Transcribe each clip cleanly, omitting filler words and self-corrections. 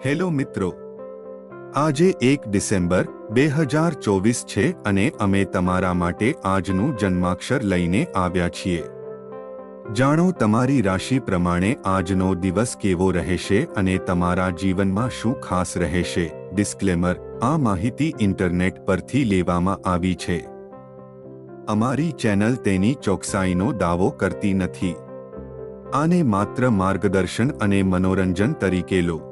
Hello મિત્રો, આજે 1 December 2024 છે અને અમે તમારા માટે આજનું જન્માક્ષર લઈને આવ્યા છીએ। જાણો તમારી રાશિ પ્રમાણે આજનો દિવસ કેવો રહેશે અને તમારા જીવનમાં શું ખાસ રહેશે। ડિસ્ક્લેમર: આ માહિતી ઇન્ટરનેટ પરથી લેવામાં આવી છે। અમારી ચેનલ તેની ચોકસાઈનો દાવો કરતી નથી। આને માત્ર માર્ગદર્શન અને મનોરંજન તરીકે લો।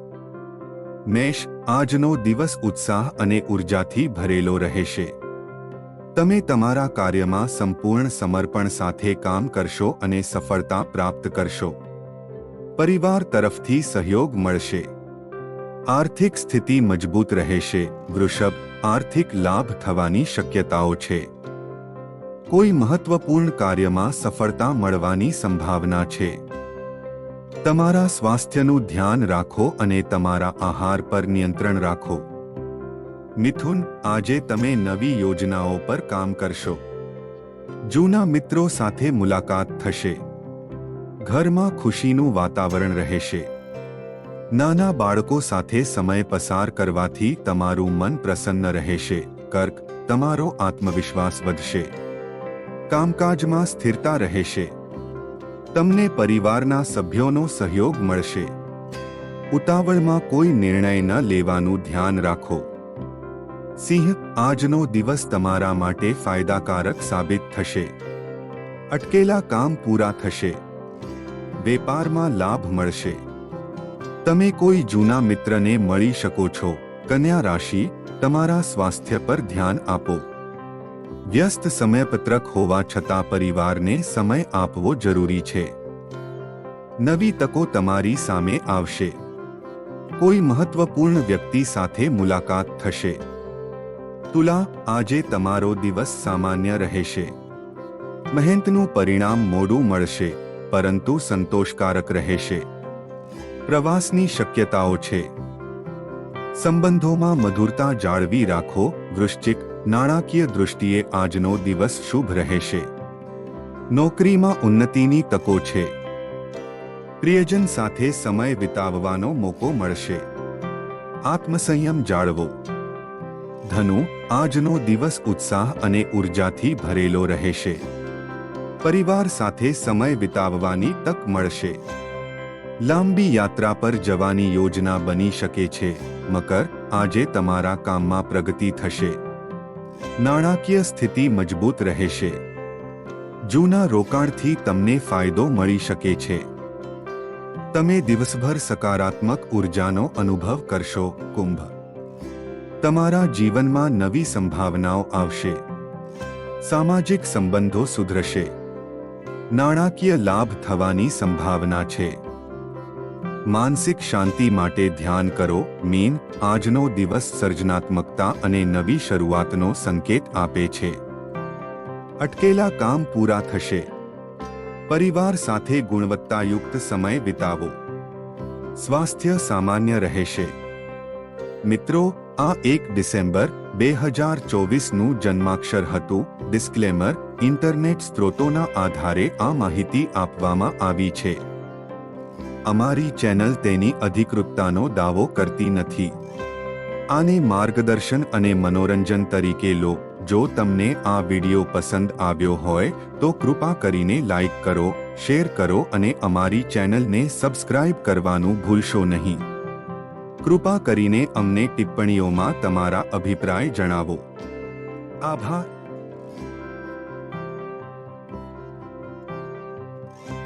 મેષ, આજનો દિવસ ઉત્સાહ અને ઉર્જાથી ભરેલો રહેશે। તમે તમારા કાર્યમાં સંપૂર્ણ સમર્પણ સાથે કામ કરશો અને સફળતા પ્રાપ્ત કરશો। પરિવાર તરફથી સહયોગ મળશે। આર્થિક સ્થિતિ મજબૂત રહેશે। વૃષભ, આર્થિક લાભ થવાની શક્યતાઓ છે। કોઈ મહત્વપૂર્ણ કાર્યમાં સફળતા મળવાની સંભાવના છે। તમારા સ્વાસ્થ્યનું ધ્યાન રાખો અને તમારા આહાર પર નિયંત્રણ રાખો। મિથુન, આજે તમે નવી યોજનાઓ પર કામ કરશો। જૂના મિત્રો સાથે મુલાકાત થશે। ઘરમાં ખુશીનું વાતાવરણ રહેશે। નાના બાળકો સાથે સમય પસાર કરવાથી તમારું મન પ્રસન્ન રહેશે। કર્ક, તમારો આત્મવિશ્વાસ વધશે। કામકાજમાં સ્થિરતા રહેશે। તમને પરિવારના સભ્યોનો સહયોગ મળશે। ઉતાવળમાં કોઈ નિર્ણય ન લેવાનું ધ્યાન રાખો। સિંહ, આજનો દિવસ તમારા માટે ફાયદાકારક સાબિત થશે। અટકેલા કામ પૂરા થશે। વેપારમાં લાભ મળશે। તમે કોઈ જૂના મિત્રને મળી શકો છો। કન્યા રાશિ, તમારા સ્વાસ્થ્ય પર ધ્યાન આપો। વ્યસ્ત સમયપત્રક હોવા છતાં પરિવારને સમય આપવો જરૂરી છે। નવી તકો તમારી સામે આવશે। કોઈ મહત્વપૂર્ણ વ્યક્તિ સાથે મુલાકાત થશે। તુલા, આજે તમારો દિવસ સામાન્ય રહેશે। મહેનતનું પરિણામ મોડું મળશે, પરંતુ સંતોષકારક રહેશે। પ્રવાસની શક્યતાઓ છે। સંબંધોમાં મધુરતા જાળવી રાખો। વૃશ્ચિક, નાણાકીય દૃષ્ટિએ આજનો દિવસ શુભ રહેશે। નોકરીમાં ઉન્નતિની તકો છે। પ્રિયજન સાથે સમય વિતાવવાનો મોકો મળશે। આત્મસંયમ જાળવો। ધનુ, આજનો દિવસ ઉત્સાહ અને ઉર્જાથી ભરેલો રહેશે। પરિવાર સાથે સમય વિતાવવાની તક મળશે। લાંબી યાત્રા પર જવાની યોજના બની શકે છે। મકર, આજે તમારા કામમાં પ્રગતિ થશે। નાણાકીય સ્થિતિ મજબૂત રહેશે। જૂના રોકાણથી તમને ફાયદો મળી શકે છે। તમે દિવસભર સકારાત્મક ઉર્જાનો અનુભવ કરશો। કુંભ, તમારા જીવનમાં નવી સંભાવનાઓ આવશે। સામાજિક સંબંધો સુધરશે। નાણાકીય લાભ થવાની સંભાવના છે। માનસિક શાંતિ માટે ધ્યાન કરો। મીન, આજનો દિવસ સર્જનાત્મકતા અને નવી શરૂઆતનો સંકેત આપે છે। અટકેલા કામ પૂરા થશે। પરિવાર સાથે ગુણવત્તાયુક્ત સમય વિતાવો। સ્વાસ્થ્ય સામાન્ય રહેશે। મિત્રો, આ 1 ડિસેમ્બર 2024નું જન્માક્ષર હતું। ડિસ્ક્લેમર: ઇન્ટરનેટ સ્ત્રોતોના આધારે આ માહિતી આપવામાં આવી છે। અમારી ચેનલ તેની અધિકૃતતાનો દાવો કરતી નથી। આને માર્ગદર્શન અને મનોરંજન તરીકે લો। જો તમને આ વિડિયો પસંદ આવ્યો હોય તો કૃપા કરીને લાઈક કરો, શેર કરો અને અમારી ચેનલને સબસ્ક્રાઇબ કરવાનું ભૂલશો નહીં। કૃપા કરીને અમને ટિપ્પણીઓમાં તમારા અભિપ્રાય જણાવો। આભાર।